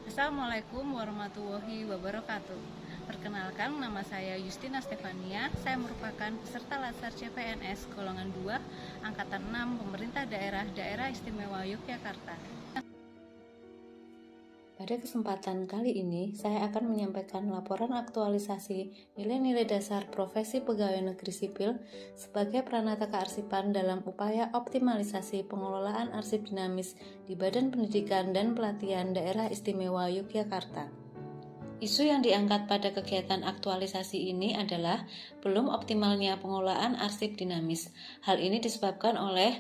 Assalamualaikum warahmatullahi wabarakatuh. Perkenalkan, nama saya Justina Stefania. Saya merupakan peserta Latsar CPNS golongan 2 angkatan 6 Pemerintah Daerah Istimewa Yogyakarta. Pada kesempatan kali ini, saya akan menyampaikan laporan aktualisasi nilai-nilai dasar profesi pegawai negeri sipil sebagai peranata kearsipan dalam upaya optimalisasi pengelolaan arsip dinamis di Badan Pendidikan dan Pelatihan Daerah Istimewa Yogyakarta. Isu yang diangkat pada kegiatan aktualisasi ini adalah belum optimalnya pengelolaan arsip dinamis. Hal ini disebabkan oleh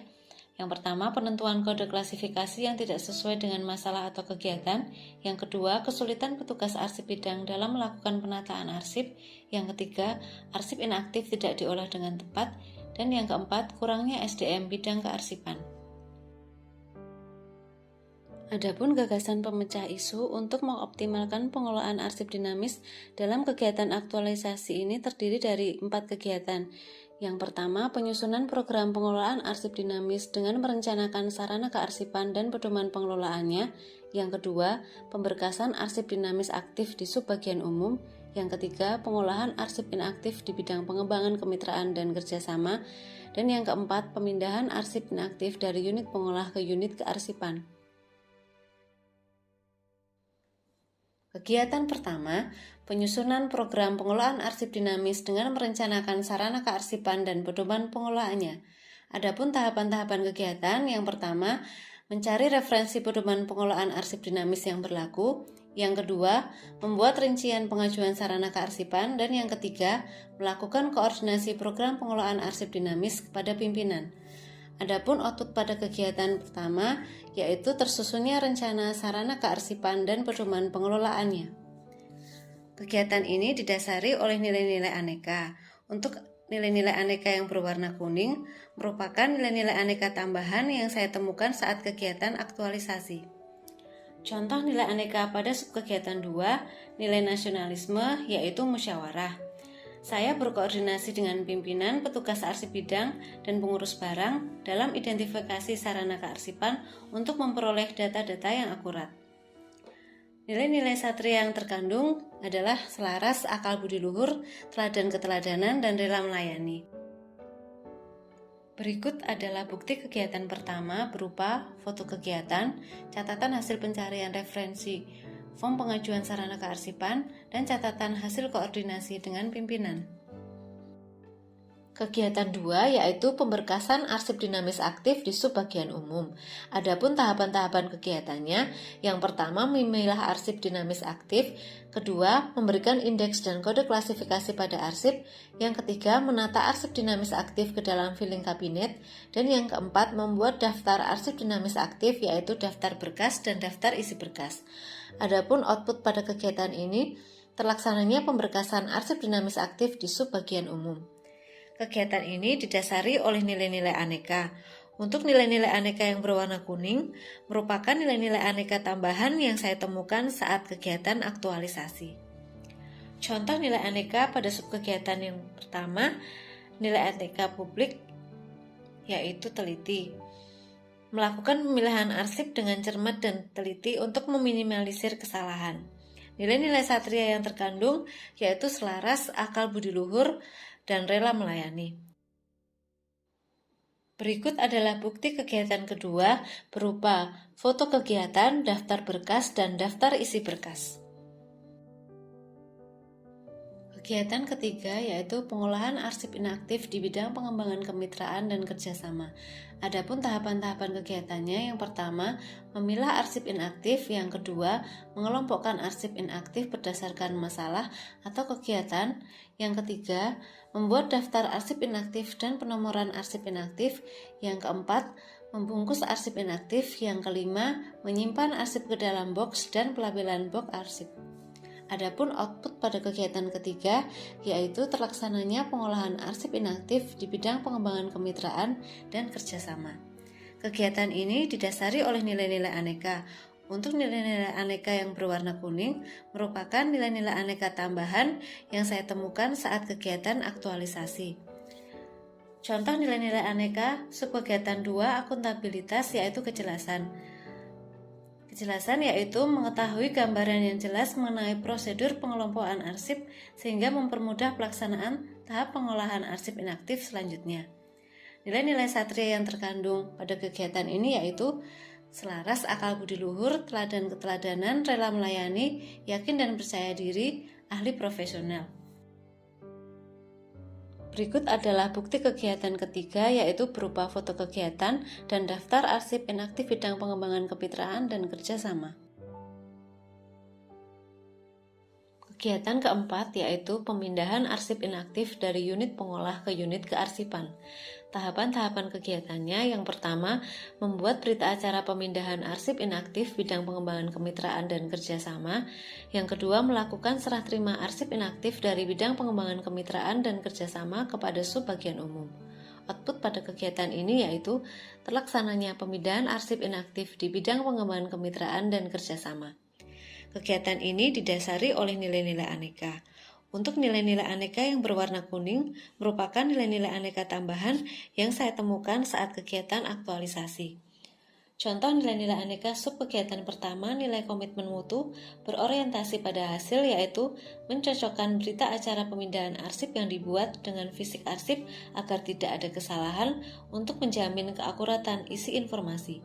yang pertama, penentuan kode klasifikasi yang tidak sesuai dengan masalah atau kegiatan. Yang kedua, kesulitan petugas arsip bidang dalam melakukan penataan arsip. Yang ketiga, arsip inaktif tidak diolah dengan tepat. Dan yang keempat, kurangnya SDM bidang kearsipan. Adapun gagasan pemecah isu untuk mengoptimalkan pengelolaan arsip dinamis dalam kegiatan aktualisasi ini terdiri dari 4 kegiatan. Yang pertama, penyusunan program pengelolaan arsip dinamis dengan merencanakan sarana kearsipan dan pedoman pengelolaannya. Yang kedua, pemberkasan arsip dinamis aktif di subbagian umum. Yang ketiga, pengolahan arsip inaktif di bidang pengembangan kemitraan dan kerjasama. Dan yang keempat, pemindahan arsip inaktif dari unit pengolah ke unit kearsipan. Kegiatan pertama, penyusunan program pengelolaan arsip dinamis dengan merencanakan sarana kearsipan dan pedoman pengelolaannya. Adapun tahapan-tahapan kegiatan, yang pertama, mencari referensi pedoman pengelolaan arsip dinamis yang berlaku. Yang kedua, membuat rincian pengajuan sarana kearsipan. Dan yang ketiga, melakukan koordinasi program pengelolaan arsip dinamis kepada pimpinan. Adapun output pada kegiatan pertama, yaitu tersusunnya rencana sarana kearsipan dan pedoman pengelolaannya. Kegiatan ini didasari oleh nilai-nilai aneka. Untuk nilai-nilai aneka yang berwarna kuning merupakan nilai-nilai aneka tambahan yang saya temukan saat kegiatan aktualisasi. Contoh nilai aneka pada subkegiatan 2, nilai nasionalisme, yaitu musyawarah. Saya berkoordinasi dengan pimpinan, petugas arsip bidang, dan pengurus barang dalam identifikasi sarana kearsipan untuk memperoleh data-data yang akurat. Nilai-nilai satria yang terkandung adalah selaras, akal budi luhur, teladan keteladanan, dan rela melayani. Berikut adalah bukti kegiatan pertama berupa foto kegiatan, catatan hasil pencarian referensi, form pengajuan sarana kearsipan, dan catatan hasil koordinasi dengan pimpinan. Kegiatan 2 yaitu pemberkasan arsip dinamis aktif di subbagian umum. Adapun tahapan-tahapan kegiatannya, yang pertama memilah arsip dinamis aktif, kedua memberikan indeks dan kode klasifikasi pada arsip, yang ketiga menata arsip dinamis aktif ke dalam filing kabinet, dan yang keempat membuat daftar arsip dinamis aktif yaitu daftar berkas dan daftar isi berkas. Adapun output pada kegiatan ini, terlaksananya pemberkasan arsip dinamis aktif di subbagian umum. Kegiatan ini didasari oleh nilai-nilai aneka. Untuk nilai-nilai aneka yang berwarna kuning, merupakan nilai-nilai aneka tambahan yang saya temukan saat kegiatan aktualisasi. Contoh nilai aneka pada subkegiatan yang pertama, nilai aneka publik, yaitu teliti. Melakukan pemilihan arsip dengan cermat dan teliti untuk meminimalisir kesalahan. Nilai-nilai satria yang terkandung yaitu selaras, akal budi luhur, dan rela melayani. Berikut adalah bukti kegiatan kedua berupa foto kegiatan, daftar berkas, dan daftar isi berkas. Kegiatan ketiga yaitu pengolahan arsip inaktif di bidang pengembangan kemitraan dan kerjasama. Adapun tahapan-tahapan kegiatannya, yang pertama memilah arsip inaktif, yang kedua mengelompokkan arsip inaktif berdasarkan masalah atau kegiatan, yang ketiga membuat daftar arsip inaktif dan penomoran arsip inaktif, yang keempat membungkus arsip inaktif, yang kelima menyimpan arsip ke dalam box dan pelabelan box arsip. Adapun output pada kegiatan ketiga yaitu terlaksananya pengolahan arsip inaktif di bidang pengembangan kemitraan dan kerjasama. Kegiatan ini didasari oleh nilai-nilai aneka. Untuk nilai-nilai aneka yang berwarna kuning merupakan nilai-nilai aneka tambahan yang saya temukan saat kegiatan aktualisasi. Contoh nilai-nilai aneka subkegiatan 2 akuntabilitas yaitu kejelasan. Kejelasan yaitu mengetahui gambaran yang jelas mengenai prosedur pengelompokan arsip sehingga mempermudah pelaksanaan tahap pengolahan arsip inaktif selanjutnya. Nilai-nilai satria yang terkandung pada kegiatan ini yaitu selaras, akal budi luhur, teladan keteladanan, rela melayani, yakin dan percaya diri, ahli profesional. Berikut adalah bukti kegiatan ketiga yaitu berupa foto kegiatan dan daftar arsip inaktif bidang pengembangan kemitraan dan kerjasama. Kegiatan keempat yaitu pemindahan arsip inaktif dari unit pengolah ke unit kearsipan. Tahapan-tahapan kegiatannya yang pertama, membuat berita acara pemindahan arsip inaktif bidang pengembangan kemitraan dan kerjasama. Yang kedua, melakukan serah terima arsip inaktif dari bidang pengembangan kemitraan dan kerjasama kepada subbagian umum. Output pada kegiatan ini yaitu terlaksananya pemindahan arsip inaktif di bidang pengembangan kemitraan dan kerjasama. Kegiatan ini didasari oleh nilai-nilai aneka. Untuk nilai-nilai aneka yang berwarna kuning merupakan nilai-nilai aneka tambahan yang saya temukan saat kegiatan aktualisasi. Contoh nilai-nilai aneka sub kegiatan pertama, nilai komitmen mutu berorientasi pada hasil yaitu mencocokkan berita acara pemindahan arsip yang dibuat dengan fisik arsip agar tidak ada kesalahan untuk menjamin keakuratan isi informasi.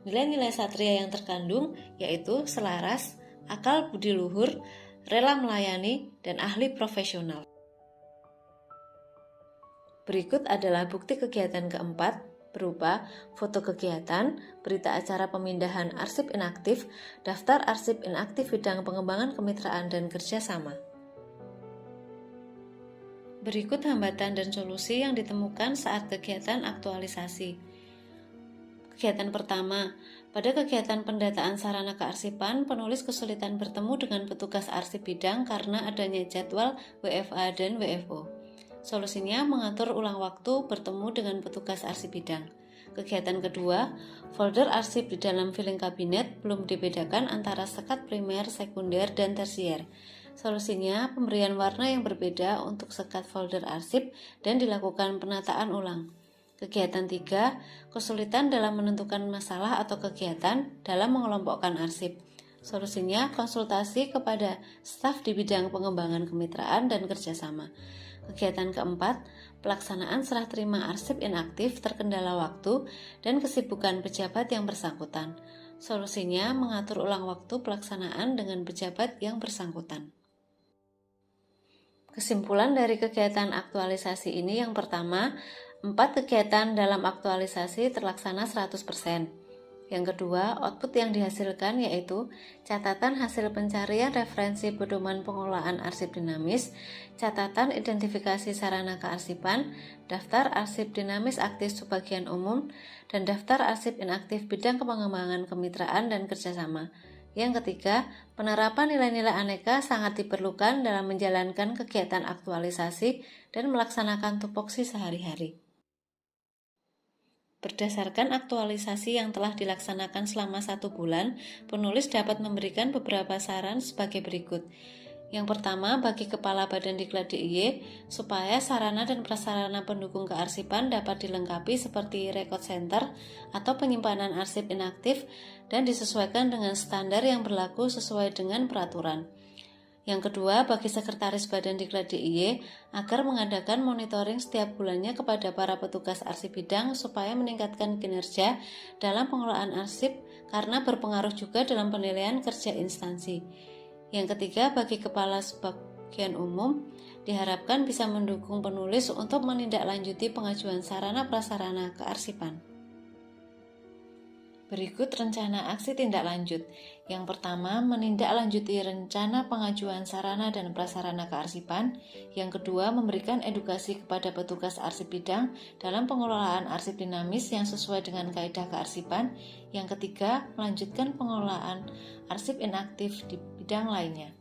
Nilai-nilai satria yang terkandung yaitu selaras, akal budi luhur, rela melayani, dan ahli profesional. Berikut adalah bukti kegiatan keempat berupa foto kegiatan, berita acara pemindahan arsip inaktif, daftar arsip inaktif bidang pengembangan kemitraan dan kerjasama. Berikut hambatan dan solusi yang ditemukan saat kegiatan aktualisasi. Kegiatan pertama, pada kegiatan pendataan sarana kearsipan, penulis kesulitan bertemu dengan petugas arsip bidang karena adanya jadwal WFA dan WFO. Solusinya mengatur ulang waktu bertemu dengan petugas arsip bidang. Kegiatan kedua, folder arsip di dalam filing kabinet belum dibedakan antara sekat primer, sekunder, dan tersier. Solusinya pemberian warna yang berbeda untuk sekat folder arsip dan dilakukan penataan ulang. Kegiatan 3, kesulitan dalam menentukan masalah atau kegiatan dalam mengelompokkan arsip. Solusinya konsultasi kepada staf di bidang pengembangan kemitraan dan kerjasama. Kegiatan keempat, pelaksanaan serah terima arsip inaktif terkendala waktu dan kesibukan pejabat yang bersangkutan. Solusinya mengatur ulang waktu pelaksanaan dengan pejabat yang bersangkutan. Kesimpulan dari kegiatan aktualisasi ini yang pertama, 4 kegiatan dalam aktualisasi terlaksana 100%. Yang kedua, output yang dihasilkan yaitu catatan hasil pencarian referensi pedoman pengelolaan arsip dinamis, catatan identifikasi sarana kearsipan, daftar arsip dinamis aktif subbagian umum, dan daftar arsip inaktif bidang pengembangan kemitraan dan kerjasama. Yang ketiga, penerapan nilai-nilai aneka sangat diperlukan dalam menjalankan kegiatan aktualisasi dan melaksanakan tupoksi sehari-hari. Berdasarkan aktualisasi yang telah dilaksanakan selama 1 bulan, penulis dapat memberikan beberapa saran sebagai berikut. Yang pertama, bagi Kepala Badan Diklat DIY, supaya sarana dan prasarana pendukung kearsipan dapat dilengkapi seperti record center atau penyimpanan arsip inaktif dan disesuaikan dengan standar yang berlaku sesuai dengan peraturan. Yang kedua, bagi Sekretaris Badan Diklat DIY agar mengadakan monitoring setiap bulannya kepada para petugas arsip bidang supaya meningkatkan kinerja dalam pengelolaan arsip karena berpengaruh juga dalam penilaian kerja instansi. Yang ketiga, bagi Kepala Subbagian Umum diharapkan bisa mendukung penulis untuk menindaklanjuti pengajuan sarana prasarana kearsipan. Berikut rencana aksi tindak lanjut. Yang pertama, menindaklanjuti rencana pengajuan sarana dan prasarana kearsipan. Yang kedua, memberikan edukasi kepada petugas arsip bidang dalam pengelolaan arsip dinamis yang sesuai dengan kaidah kearsipan. Yang ketiga, melanjutkan pengelolaan arsip inaktif di bidang lainnya.